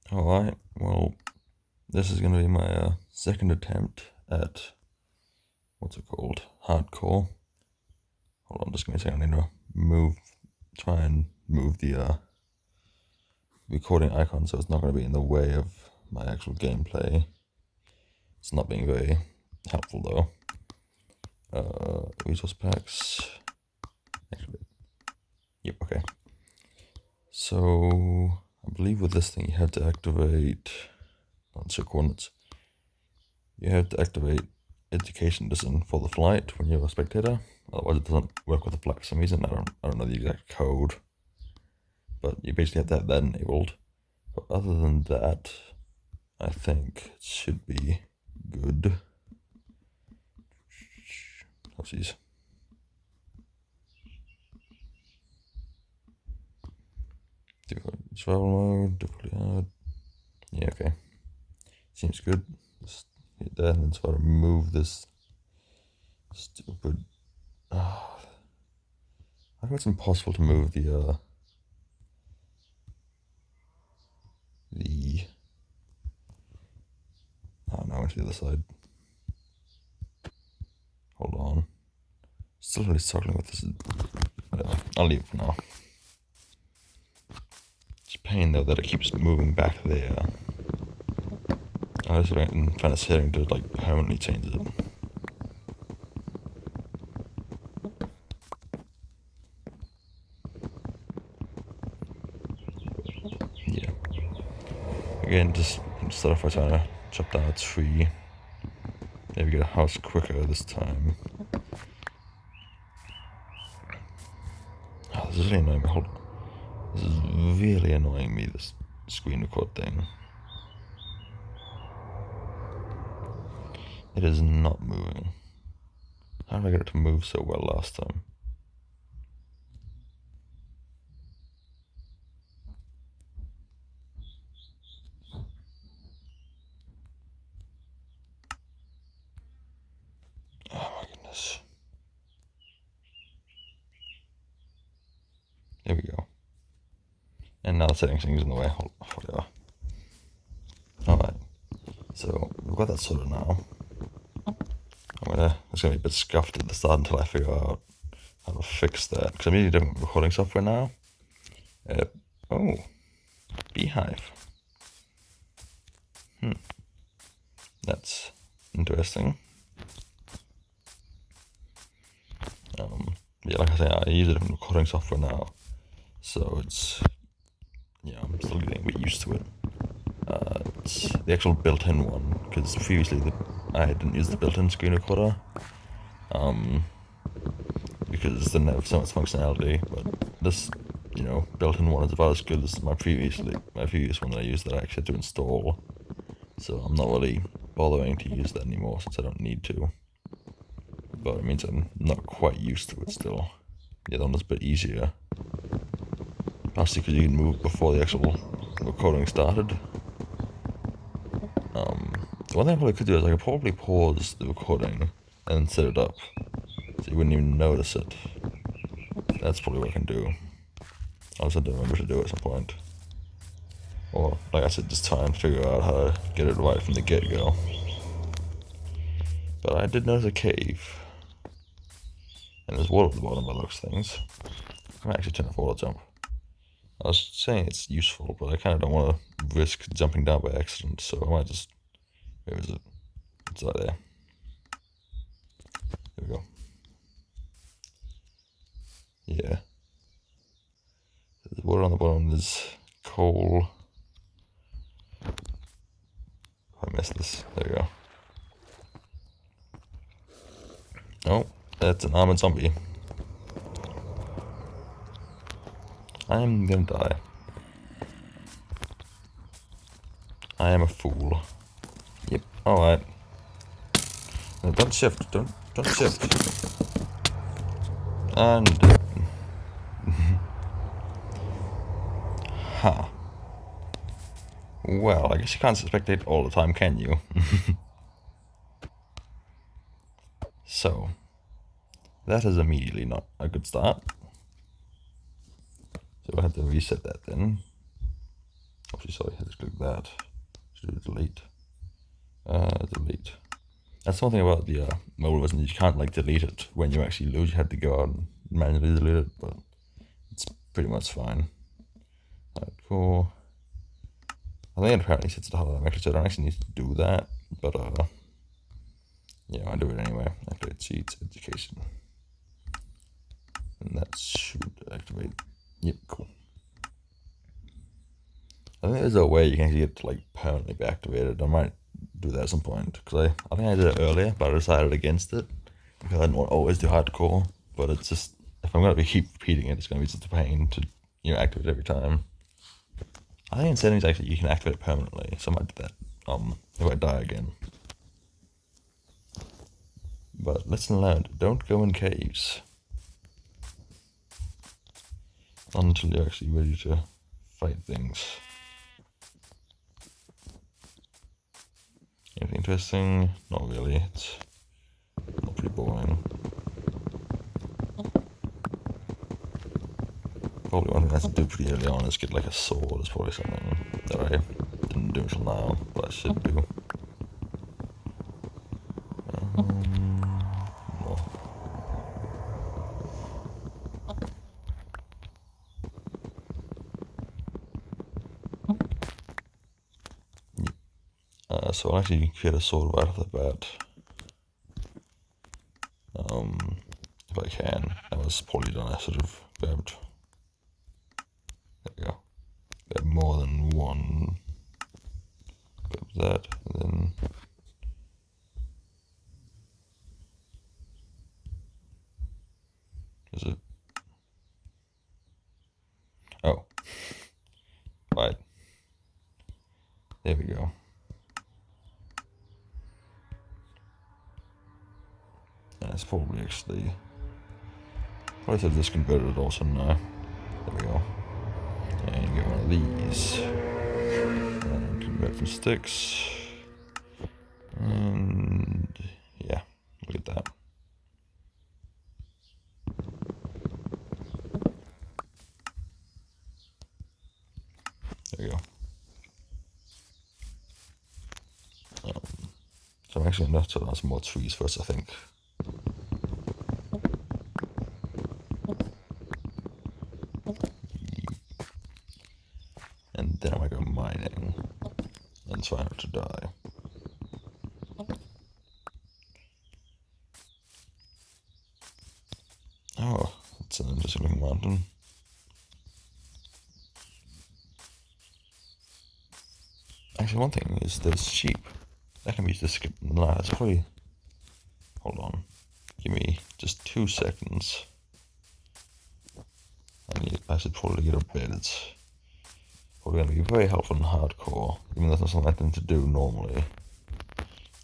Alright, well, this is going to be my second attempt at, what's it called, hardcore. Hold on, just give me a second, I need to try and move the recording icon so it's not going to be in the way of my actual gameplay. It's not being very helpful though. Resource packs. Actually, yep, okay. So, I believe with this thing you have to activate, not sure coordinates. You have to activate education listen for the flight when you're a spectator. Otherwise, it doesn't work with the flight for some reason. I don't know the exact code, but you basically have to have that enabled. But other than that, I think it should be good. Oh, jeez. Travel mode, difficulty hard. Yeah, okay. Seems good. Just hit that and then try to move this stupid. How come it's impossible to move the oh no, into the other side. Hold on. Still really struggling with this. Whatever. I'll leave it for now. It's a pain though that it keeps moving back there. I was trying to setting to like permanently change it. Yeah. Again, just instead of trying to chop down a tree, maybe get a house quicker this time. Oh, this is really annoying me. Hold on. This is really annoying me, this screen record thing. It is not moving. How did I get it to move so well last time? Oh my goodness. There we go. And now the settings thing's in the way. Whatever. Alright. So, we've got that sorted now. It's gonna be a bit scuffed at the start until I figure out how to fix that. Because I'm using different recording software now. Oh. Beehive. That's interesting. Yeah, like I say, I use a different recording software now. So it's, yeah, I'm still getting a bit used to it. It's the actual built-in one, because previously I didn't use the built-in screen recorder. Because it didn't have so much functionality, but this, built-in one is about as good as my previous one that I used that I actually had to install. So I'm not really bothering to use that anymore since I don't need to. But it means I'm not quite used to it still. The other one is a bit easier. Partially because you can move before the actual recording started. The one thing I probably could do is I could probably pause the recording and set it up so you wouldn't even notice it. That's probably what I can do. I'll just have to remember to do it at some point. Or, like I said, just try and figure out how to get it right from the get-go. But I did notice a cave. And there's water at the bottom by those things. I might actually turn off auto jump. I was saying it's useful, but I kind of don't want to risk jumping down by accident, so I might just... Where is it? It's right there. There we go. Yeah. There's water on the bottom, there's coal. I missed this. There we go. Oh, that's an armored zombie. I'm gonna die. I am a fool. Yep, alright. No, don't shift, don't shift. And... Huh. Well, I guess you can't spectate all the time, can you? So, that is immediately not a good start. So I have to reset that then. Oh actually, sorry, I just clicked that. Should do delete. Delete. That's something about the mobile version. You can't like delete it when you actually lose. You have to go out and manually delete it, but it's pretty much fine. Alright, cool. I think it apparently sets the automatically, so I don't actually need to do that, but yeah, I do it anyway. Activate cheats, education, and that should activate. Yep, cool. I think there's a way you can actually get to like permanently be activated. I might do that at some point because I think I did it earlier, but I decided against it because I didn't want to always do hardcore. But it's just if I'm gonna keep repeating it, it's gonna be just a pain to activate every time. I think in settings actually you can activate it permanently, so I might do that. If I die again. But lesson learned: don't go in caves until you're actually ready to fight things. Anything interesting? Not really. It's not pretty boring. Probably one thing I have to do pretty early on is get like a sword. It's probably something that I didn't do until now, but I should do. No. So I'll actually create a sword right off the bat. If I can. That was probably done. I sort of grabbed. There we go. Grab more than one. Grab that, and then. Is it? Oh. Right. There we go. That's probably actually. Probably said this converted also now. There we go. And you get one of these. And convert from sticks. And yeah, look at that. There we go. So I'm actually going to turn on some more trees first, I think. And then I might go mining and try not to die. Oh, it's an interesting looking mountain. Actually, one thing is there's sheep. That can be just skipped. No, that's probably. Hold on. Give me just 2 seconds. I should probably get a bed. It's probably going to be very helpful in hardcore, even though that's not something I tend to do normally.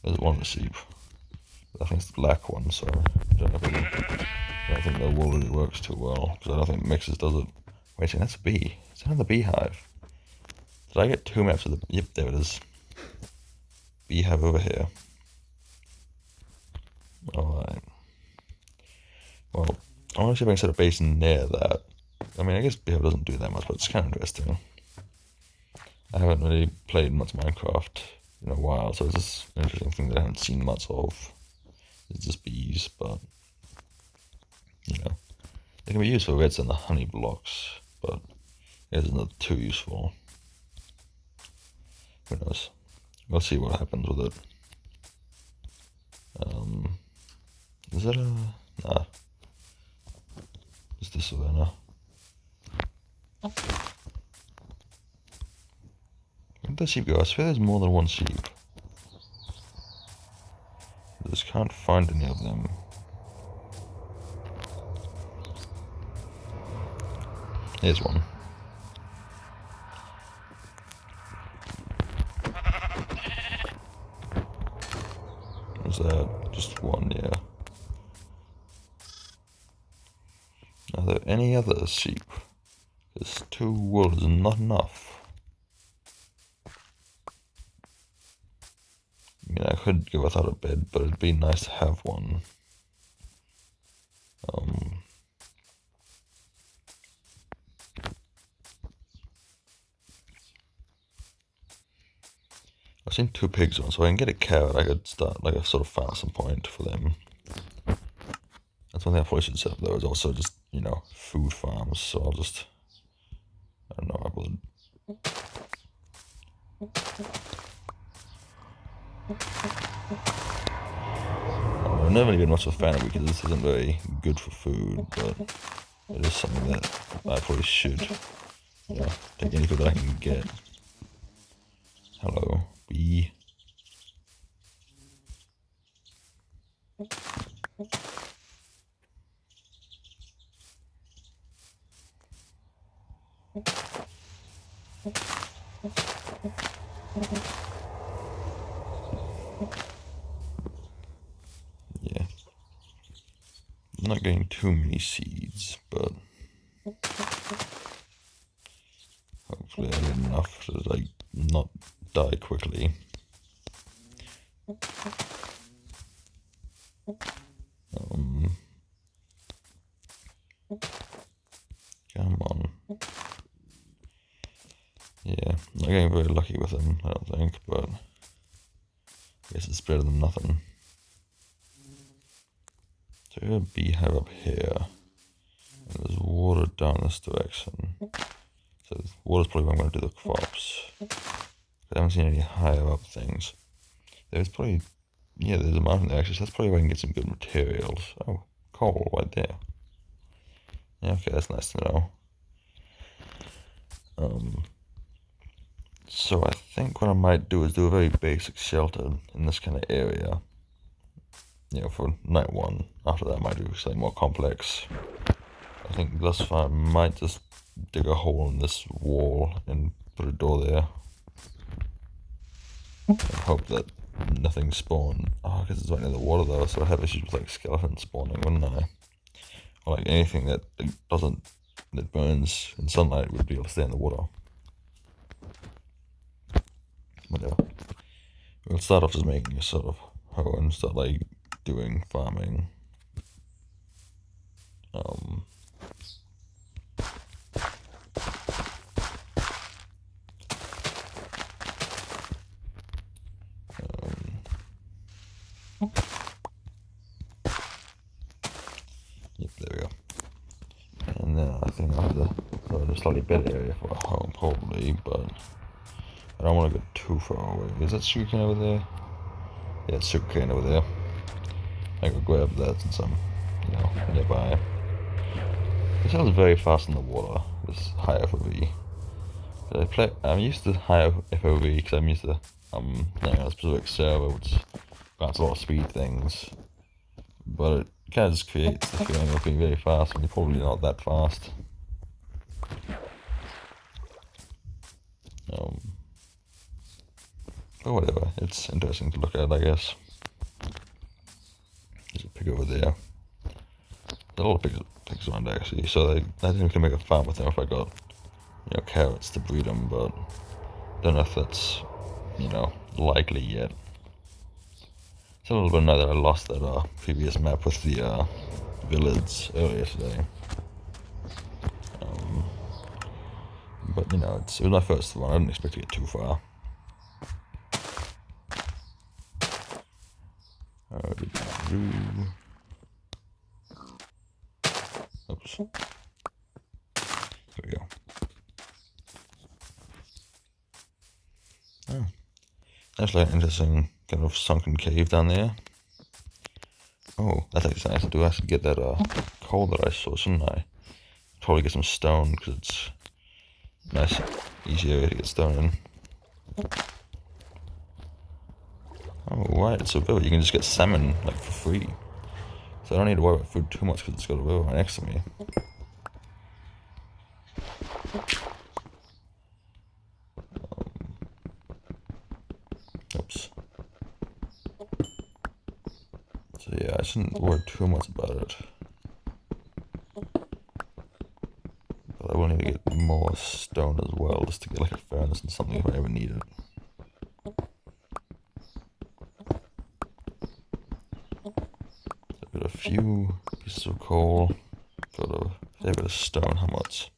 There's one of the sheep. I think it's the black one, so I don't think the wool really works too well, because I don't think Mixes does it. Wait a second, that's a bee. It's another beehive. Did I get 2 maps of the... Yep, there it is. Beehive over here. Alright. Well, I want to see if I can set a base near that. I mean, I guess Beehive doesn't do that much, but it's kind of interesting. I haven't really played much Minecraft in a while, so it's just an interesting thing that I haven't seen much of. It's just bees, but they can be used for reds and the honey blocks, but it's not too useful. Who knows? We'll see what happens with it. Is that a... Nah. It's the savannah. Where did the sheep go? I swear there's more than one sheep. I just can't find any of them. Here's one. Was that just one? Yeah. Are there any other sheep? Because 2 wool is not enough. I mean, I could go without a bed, but it'd be nice to have one. I've seen 2 pigs on, so I can get a carrot. I could start like a sort of farming point for them. That's one thing I probably should set up though, is also just, you know, food farms. So I'll just, I don't know, I would. I've never really been much of a fan of it because this isn't very good for food, but it is something that I probably should, you know, take any food that I can get. Hello, bee. Yeah. I'm not getting too many seeds, but hopefully I get enough to like not die quickly. Come on. Yeah, not getting very lucky with them, I don't think, but I guess it's better than nothing. So we have a beehive up here, and there's water down this direction. So water's probably where I'm going to do the crops. I haven't seen any higher up things. There's probably, yeah, there's a mountain there actually, so that's probably where I can get some good materials. Oh, coal right there. Yeah, okay, that's nice to know. So I think what I might do is do a very basic shelter in this kind of area. You know, for night 1. After that I might do something more complex. I think thus far I might just dig a hole in this wall and put a door there. And hope that nothing spawn. Oh, because it's right near the water though, so I have issues with like skeletons spawning, wouldn't I? Or like anything that that burns in sunlight would be able to stay in the water. Whatever. We'll start off just making a sort of hoe and start like doing farming. Yep, there we go. And then I think I'll have to put a slightly better area for a home probably, but I don't want to go too far away. Is that sugarcane over there? Yeah, it's sugarcane over there. I can grab that since I'm, you know, nearby. It sounds very fast in the water, this high FOV. I'm used to high FOV because I'm used to a specific server which grants a lot of speed things. But it kind of just creates the feeling of being very fast when you're probably not that fast. But whatever, it's interesting to look at, I guess. There's a pig over there. There's a lot of pigs around actually, so I think I can make a farm with them if I got, you know, carrots to breed them, but don't know if that's, you know, likely yet. It's a little bit annoying that I lost that previous map with the village earlier today. But you know, it was my first one. I didn't expect to get too far. Oops. There we go. Oh. That's like an interesting kind of sunken cave down there. Oh, that's actually nice. I do have to get that coal that I saw, shouldn't I? Probably get some stone because it's nice, easy area to get stone in. Oh, right, so you can just get salmon like for free. So I don't need to worry about food too much because it's got a river right next to me. Oops. So yeah, I shouldn't worry too much about it. But I will need to get more stone as well, just to get like a furnace and something if I ever need it. I've got a few pieces of coal, got a fair bit of stone. How much?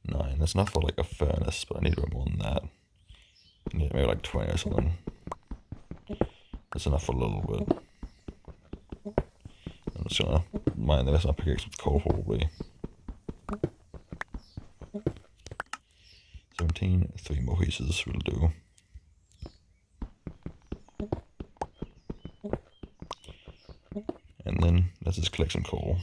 9. That's enough for like a furnace, but I need a bit more than that. I need maybe like 20 or something. That's enough for a little bit. I'm just gonna mine the rest of my pickaxe with coal probably. 17, 3 more pieces will do. And then let's just collect some coal.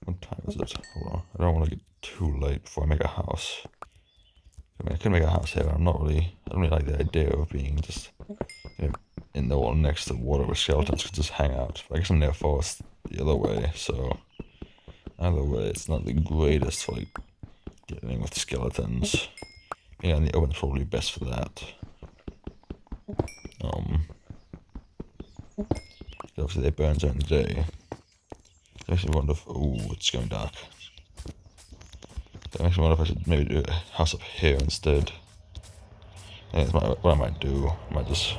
What time is it? Hold on. I don't want to get too late before I make a house. I mean, I could make a house here. I don't really like the idea of being just, you know, in the wall next to water where skeletons could just hang out. But I guess I'm near forest the other way, so either way, it's not the greatest for like getting in with skeletons. Being on the open is probably best for that. Obviously they burn during the day. That makes me wonder if, oh, it's going dark. That makes me wonder if I should maybe do a house up here instead. I think that's what I might do. I might just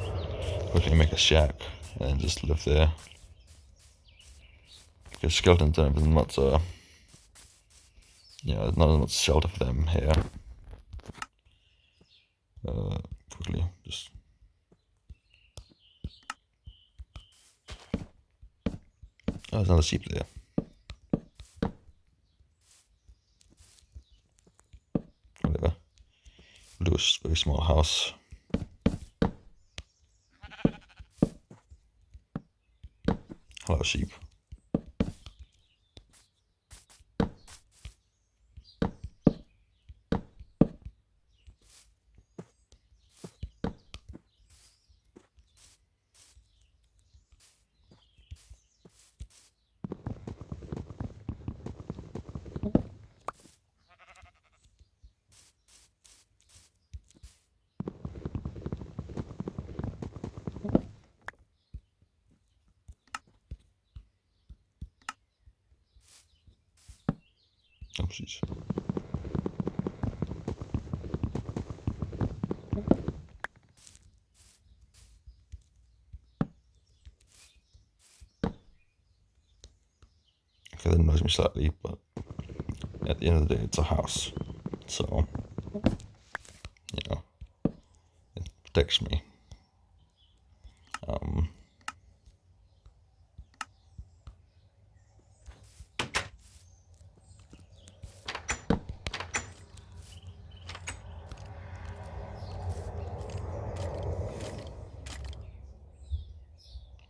quickly make a shack and then just live there. Because skeletons don't have as much, there's not as much shelter for them here. Quickly, just... Oh, there's another sheep there. Whatever. We'll do a very small house. Hello, sheep. Oh, jeez. Okay, that annoys me slightly, but at the end of the day, it's a house. So, it protects me.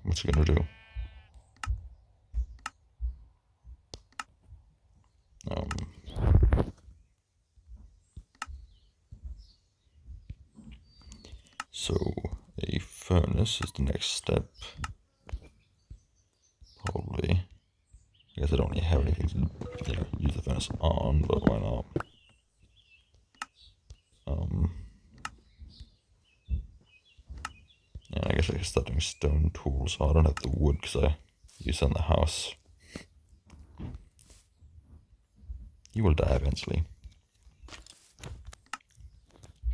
What's it gonna do? So a furnace is the next step. Probably. I guess I don't really have anything to use the furnace on, but why not? Yeah, I guess I can start doing stone tools. Oh, I don't have the wood because I use it in the house. You will die eventually.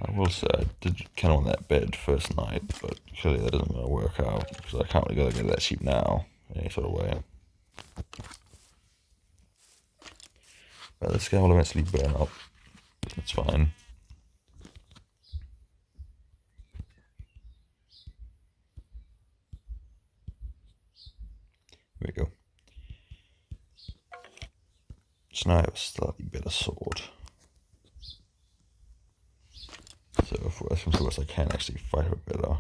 I will say I did kind of want that bed first night, but clearly that isn't going to work out because I can't really go get that sheep now in any sort of way. But this guy will eventually burn up. That's fine. Here we go. So now I have a slightly better sword. So if worse comes to worse, I can actually fight her better.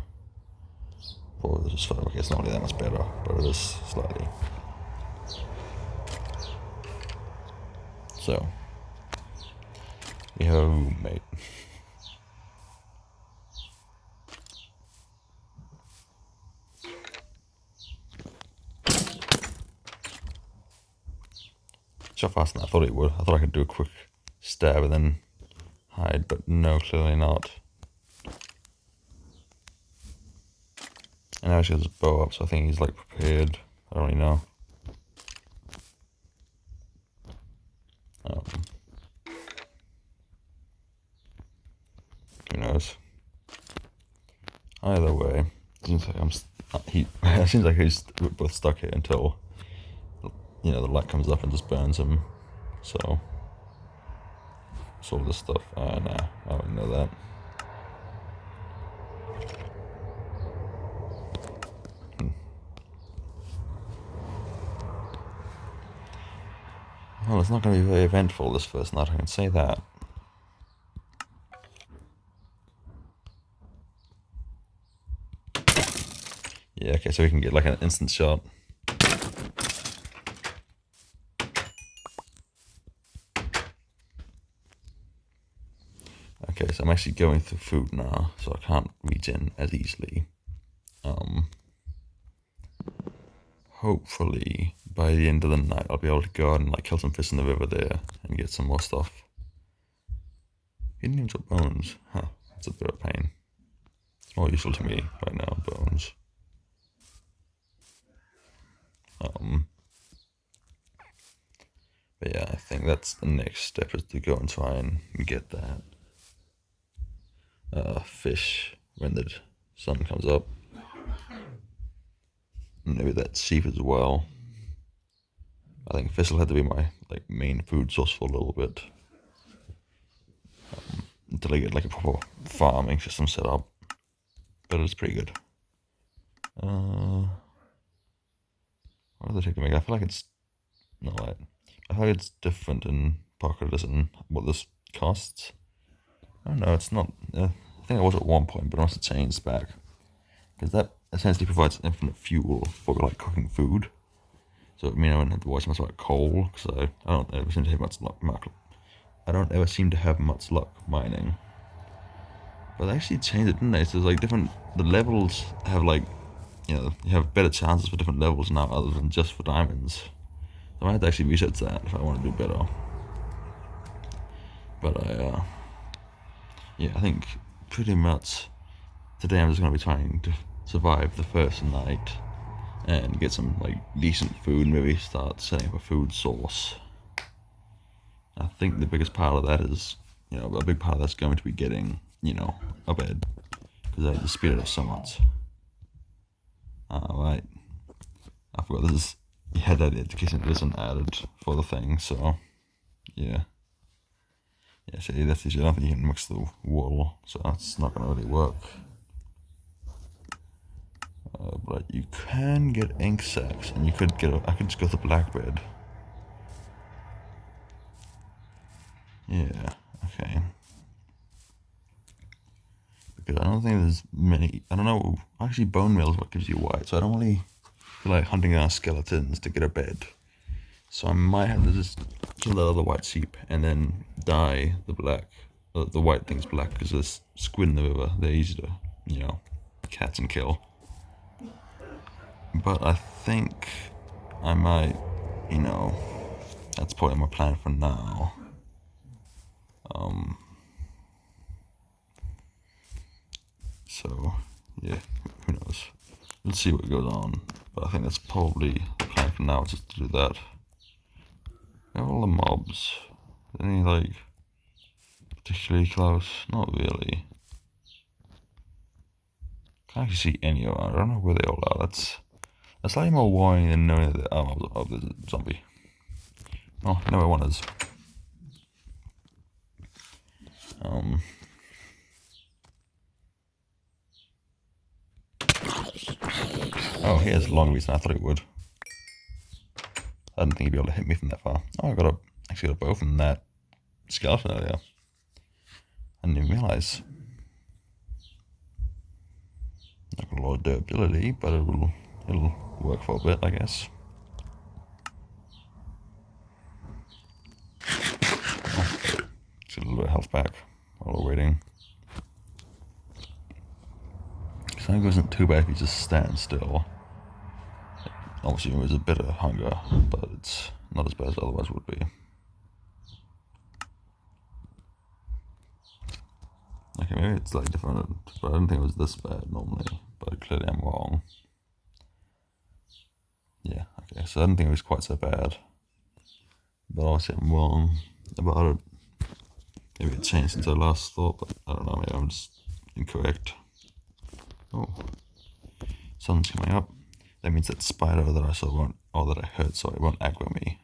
Or just fight. Okay, it's not really that much better, but it is slightly. So we have a roommate. Shot faster than I thought it would. I thought I could do a quick stab and then hide, but no, clearly not. And now she has his bow up, so I think he's like prepared. I don't really know. Who knows? Either way, it seems like it seems like he's both stuck here until you know, the light comes up and just burns him. So, all this stuff. Nah, I don't know that. Well, it's not going to be very eventful this first night, I can say that. Yeah, okay, so we can get like an instant shot. Okay, so I'm actually going through food now, so I can't reach in as easily. Hopefully, by the end of the night, I'll be able to go out and like kill some fish in the river there and get some more stuff. Hidden names of bones. Huh, that's a bit of a pain. It's more useful to me right now, bones. But yeah, I think that's the next step, is to go and try and get that fish when the sun comes up. Maybe that sheep as well. I think fish will have to be my like main food source for a little bit, until I get like a proper farming system set up. But it's pretty good. What are they taking to make? I feel like it's no, I feel like it's different in Pocket Edition what this costs. I don't know. It's not. I think it was at one point, but it must have changed back, because that essentially provides infinite fuel for like cooking food. So I mean, I wouldn't have to worry so much about coal, because I don't ever seem to have much luck. I don't ever seem to have much luck mining. But they actually changed it, didn't they? So it's like different. The levels have like, you know, you have better chances for different levels now, other than just for diamonds. So I might have to actually research that if I want to do better. But yeah, I think pretty much today I'm just gonna be trying to survive the first night and get some like decent food, maybe start setting up a food source. I think the biggest part of that is, you know, a big part of that's going to be getting, you know, a bed, because I just speed it up so much. Right, I forgot this is, yeah, that education isn't added for the thing, so yeah. Yeah, see, that's easy. I don't think you can mix the wool, so that's not gonna really work. But you can get ink sacs, and you could get I could just go to blackbird. Yeah, okay. Because I don't think there's many. I don't know. Actually, bone meal is what gives you white, so I don't really feel like hunting down skeletons to get a bed. So I might have to just kill the other white sheep and then dye the black, the white things black, because there's squid in the river. They're easy to, you know, catch and kill. But I think I might, you know, that's probably my plan for now. So yeah, who knows? Let's see what goes on. But I think that's probably the plan for now, just to do that. All the mobs. Any like particularly close? Not really. Can't actually see any around. I don't know where they all are. That's slightly more worrying than knowing that oh, there's a zombie. Oh, no one is. Oh, he has a longer reach than I thought he would. I didn't think he'd be able to hit me from that far. Oh, I actually got a bow from that skeleton earlier. I didn't even realize. Not got a lot of durability, but it'll work for a bit, I guess. Oh, get a little bit of health back while we're waiting. So I think it wasn't too bad if you just stand still. Obviously, there was a bit of hunger, but it's not as bad as it otherwise would be. Okay, maybe it's like different, but I don't think it was this bad normally. But clearly, I'm wrong. Yeah, okay, so I didn't think it was quite so bad. But obviously, I'm wrong about it. Maybe it changed since I last thought, but I don't know, maybe I'm just incorrect. Oh, sun's coming up. That means that spider that I saw won't or that I heard, so it won't aggro me,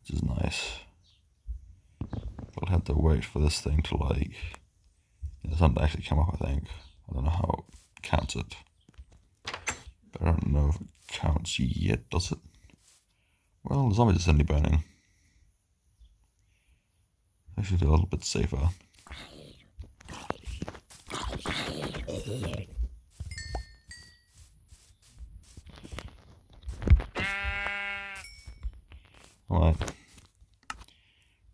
which is nice. But I'll have to wait for this thing to like, something to actually come up, I think. I don't know how it counts it. But I don't know if it counts yet, does it? Well, the zombies are suddenly burning. Actually feel a little bit safer. Alright.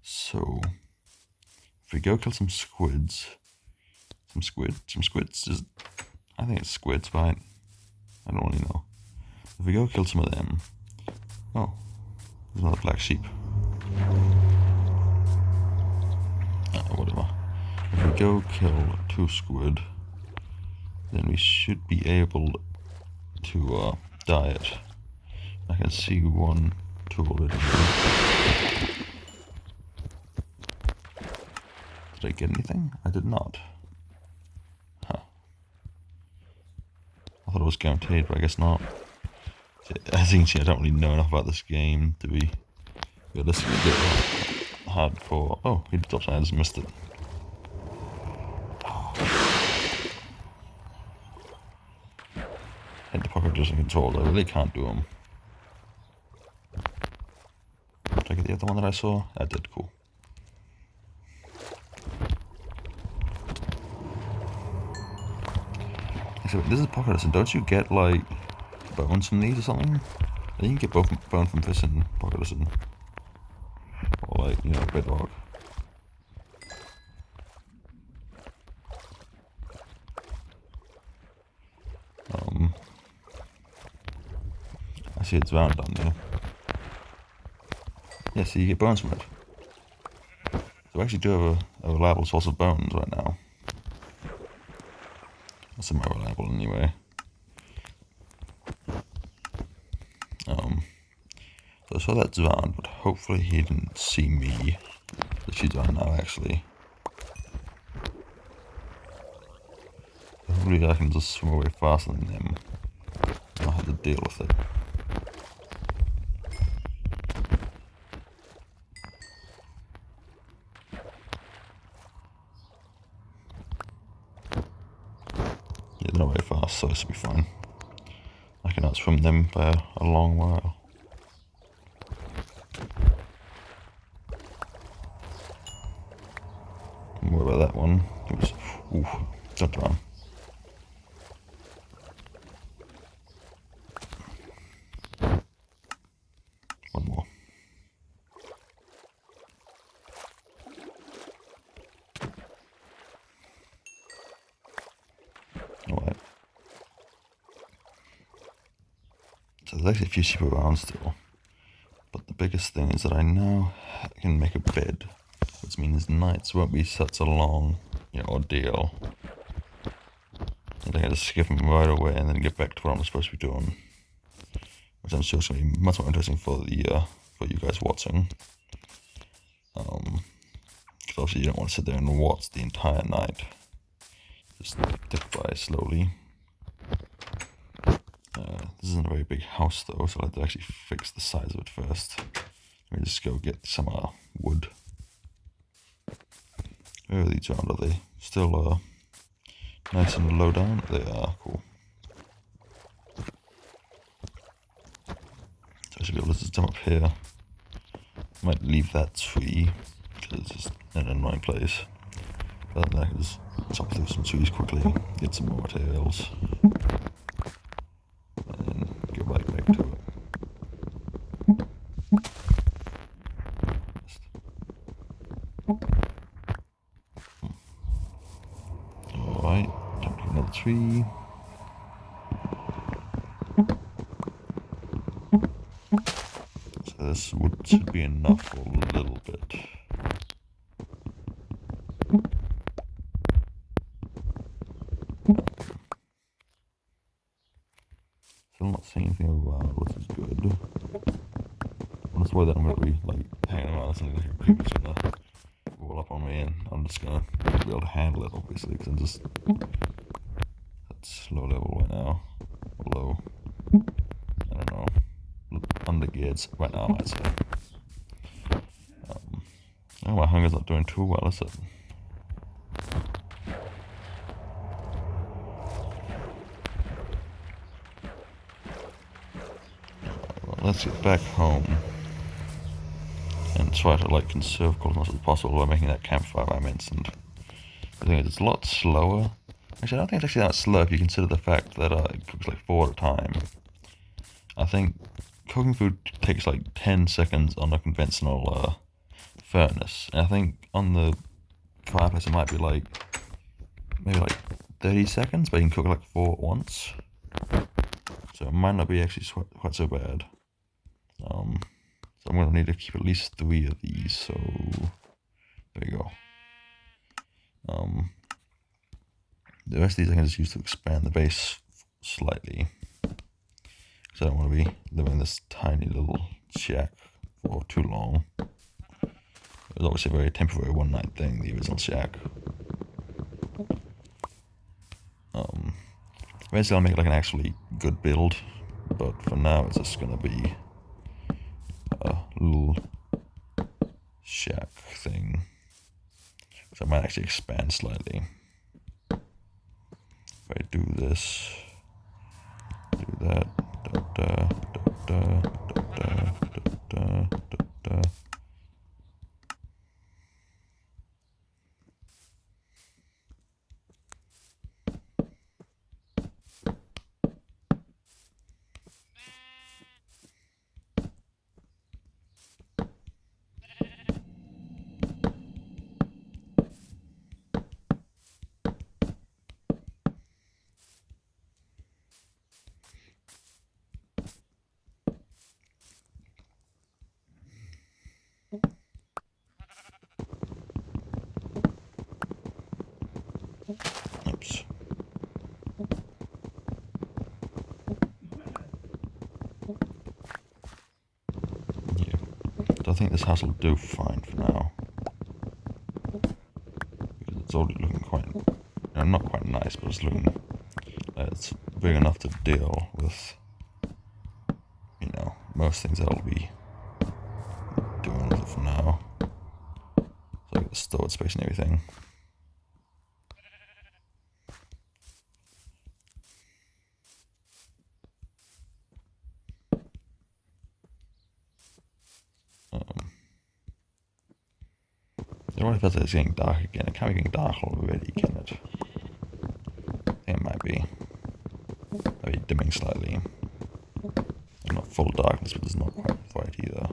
So, if we go kill some squids. Some squids? Just, I think it's squids, right? I don't really know. If we go kill some of them. Oh, there's another black sheep. Whatever. If we go kill 2 squid, then we should be able to dye it. I can see 1, 2 already. Did I get anything? I did not. Huh. I thought it was guaranteed, but I guess not. As you can see, I don't really know enough about this game to be realistic. A bit hardcore. Oh, he dropped something, I just missed it. Hit the pocket just in control, I really can't do them. Did I get the other one that I saw? I did, cool. So this is a pocket, so don't you get like bones from these or something? I think you get bone from this and pocket listen. Or like, bedrock. I see it's round down there. Yeah, so you get bones from it. So I actually do have a reliable source of bones right now. That's semi-reliable anyway. So I saw that Zvan, but hopefully he didn't see me. So she's Zvan now, actually. Hopefully I can just swim away faster than him. I'll have to deal with it. Yeah, they're not very fast, so this will be fine. I can outswim them by a long while. What about that one? It was, ooh, don't drown. One more. Alright. So there's actually a few sheep around still. But the biggest thing is that I now can make a bed. Which means nights won't be such a long, ordeal. I think I just skip them right away and then get back to what I'm supposed to be doing. Which I'm sure is going to be much more interesting for you guys watching. Because obviously you don't want to sit there and watch the entire night. Just tick by slowly. This isn't a very big house though, so I'll have to actually fix the size of it first. Let me just go get some wood. Where are these around? Are they still nice and low down? They are, cool. So I should be able to just jump up here. Might leave that tree, because it's just an annoying place. But then I can just chop through some trees quickly, get some more materials. And then go back to it. Alright, jump to another tree. So this wood should be enough for a little bit. Still not seeing anything around, which is good. I'm just worried that I'm going to be hanging around and something like a creeper's going to roll up on me, and I'm just going to be able to handle it, obviously, because I'm just at low level right now. Low. I don't know. geared right now, I'd say. Oh, my hunger's not doing too well, is it? Well, let's get back home and try to like conserve coal as much as possible by making that campfire I mentioned. The thing is, it's a lot slower. Actually, I don't think it's actually that slow if you consider the fact that it cooks like 4 at a time. I think cooking food takes like 10 seconds on a conventional furnace, and I think on the fireplace it might be like maybe like 30 seconds, but you can cook like 4 at once. So it might not be actually quite so bad. So I'm going to need to keep at least 3 of these, so there you go. The rest of these I can just use to expand the base slightly, because I don't want to be living in this tiny little shack for too long. It was obviously a very temporary one-night thing, the original shack. Eventually I'll make like an actually good build, but for now it's just gonna be a little shack thing. So I might actually expand slightly. If I do this, do that, da da da da da da da da. Oops. Yeah. So I think this house will do fine for now. Because it's already looking quite, not quite nice, but it's looking like it's big enough to deal with, most things I'll be doing with it for now. So I got the storage space and everything. I wonder if that's it's getting dark again. It can't be getting dark already, can it? I think it might be. Maybe dimming slightly. Not full darkness, but it's not quite white either.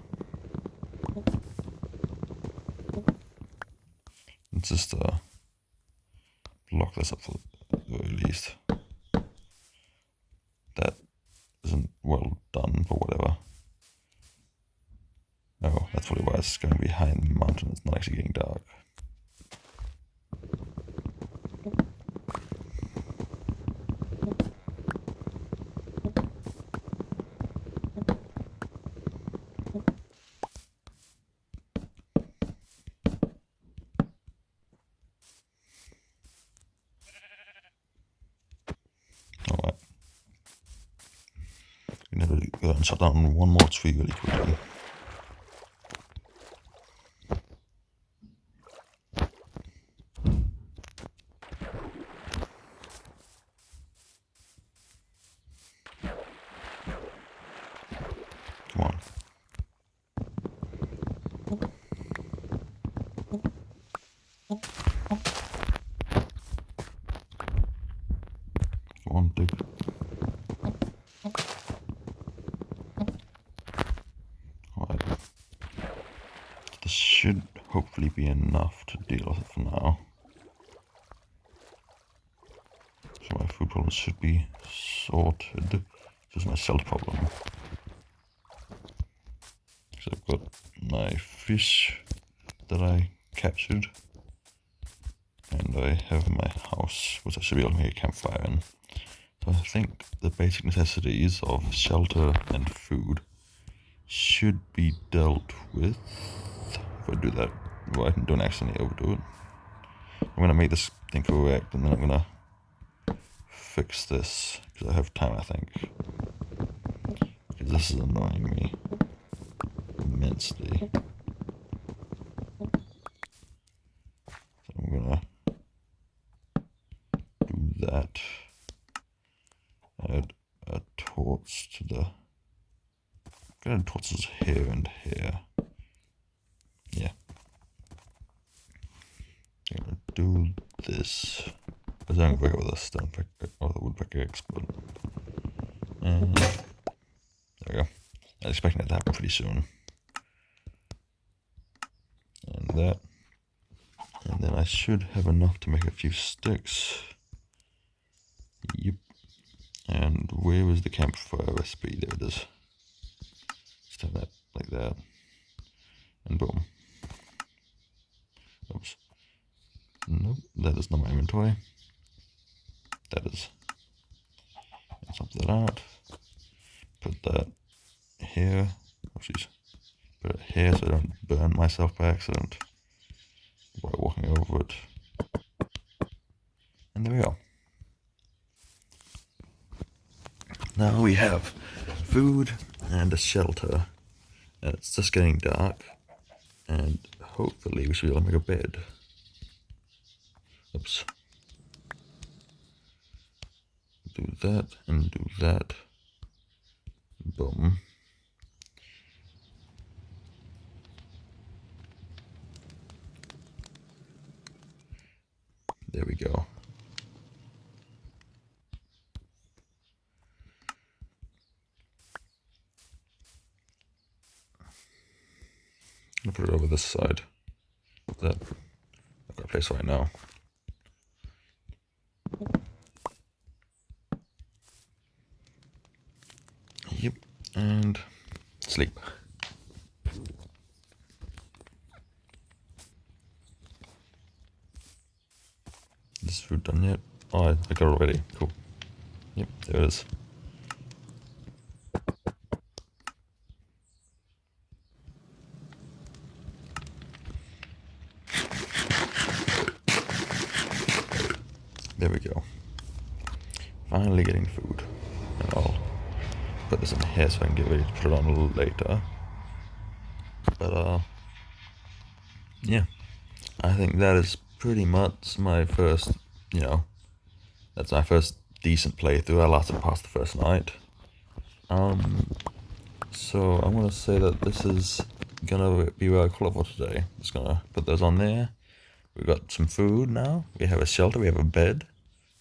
Let's just lock this up for the very least. That isn't well done, but whatever. Oh, that's probably why it's going behind the mountain. It's not actually getting dark. Alright. I'm going to go and shut down one more tree really quickly. Come on. Come on, dig. Alright. This should hopefully be enough to deal with it for now. So my food problems should be sorted. It's just my shelter problem. So I've got my fish that I captured. And I have my house, which I should be able to make a campfire in. So I think the basic necessities of shelter and food should be dealt with. If I do that right and don't accidentally overdo it. I'm going to make this thing correct, and then I'm going to fix this, because I have time, I think. Because this is annoying me immensely. So I'm gonna do that. Add a torch to the. Gonna add torches here and here. Yeah. I'm gonna do this. I don't break with a stone pick or the wood pickaxe, but there we go. I was expecting it to happen pretty soon. And that. And then I should have enough to make a few sticks. Yep. And where was the campfire recipe? There it is. Just have that like that. And boom. Oops. Nope, that is not my inventory. That is. Let's up that out. Put that here. Oh jeez. Put it here so I don't burn myself by accident while walking over it. And there we go. Now we have food and a shelter. And it's just getting dark. And hopefully we should be able to make a bed. Oops. Do that and do that. Boom. There we go. I'm gonna put it over this side. That I've got a place right now. Yep, and sleep. Is this food done yet? Oh, I got it already. Cool. Yep, there it is. There we go. Finally getting food. And I'll put this in here so I can get ready to put it on a little later. But yeah. I think that is pretty much my first, that's my first decent playthrough. I lasted past the first night. So I'm gonna say that this is gonna be where I call it for today. Just gonna put those on there. We've got some food now. We have a shelter. We have a bed.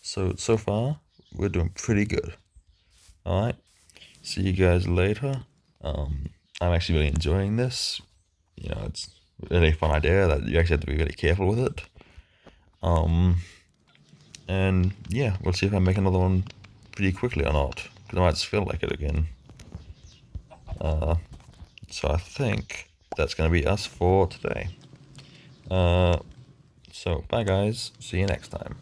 So far we're doing pretty good. All right. See you guys later. I'm actually really enjoying this. It's a really fun idea that you actually have to be really careful with it. And yeah, we'll see if I make another one pretty quickly or not, because I might just feel like it again. So I think that's going to be us for today. So bye guys, see you next time.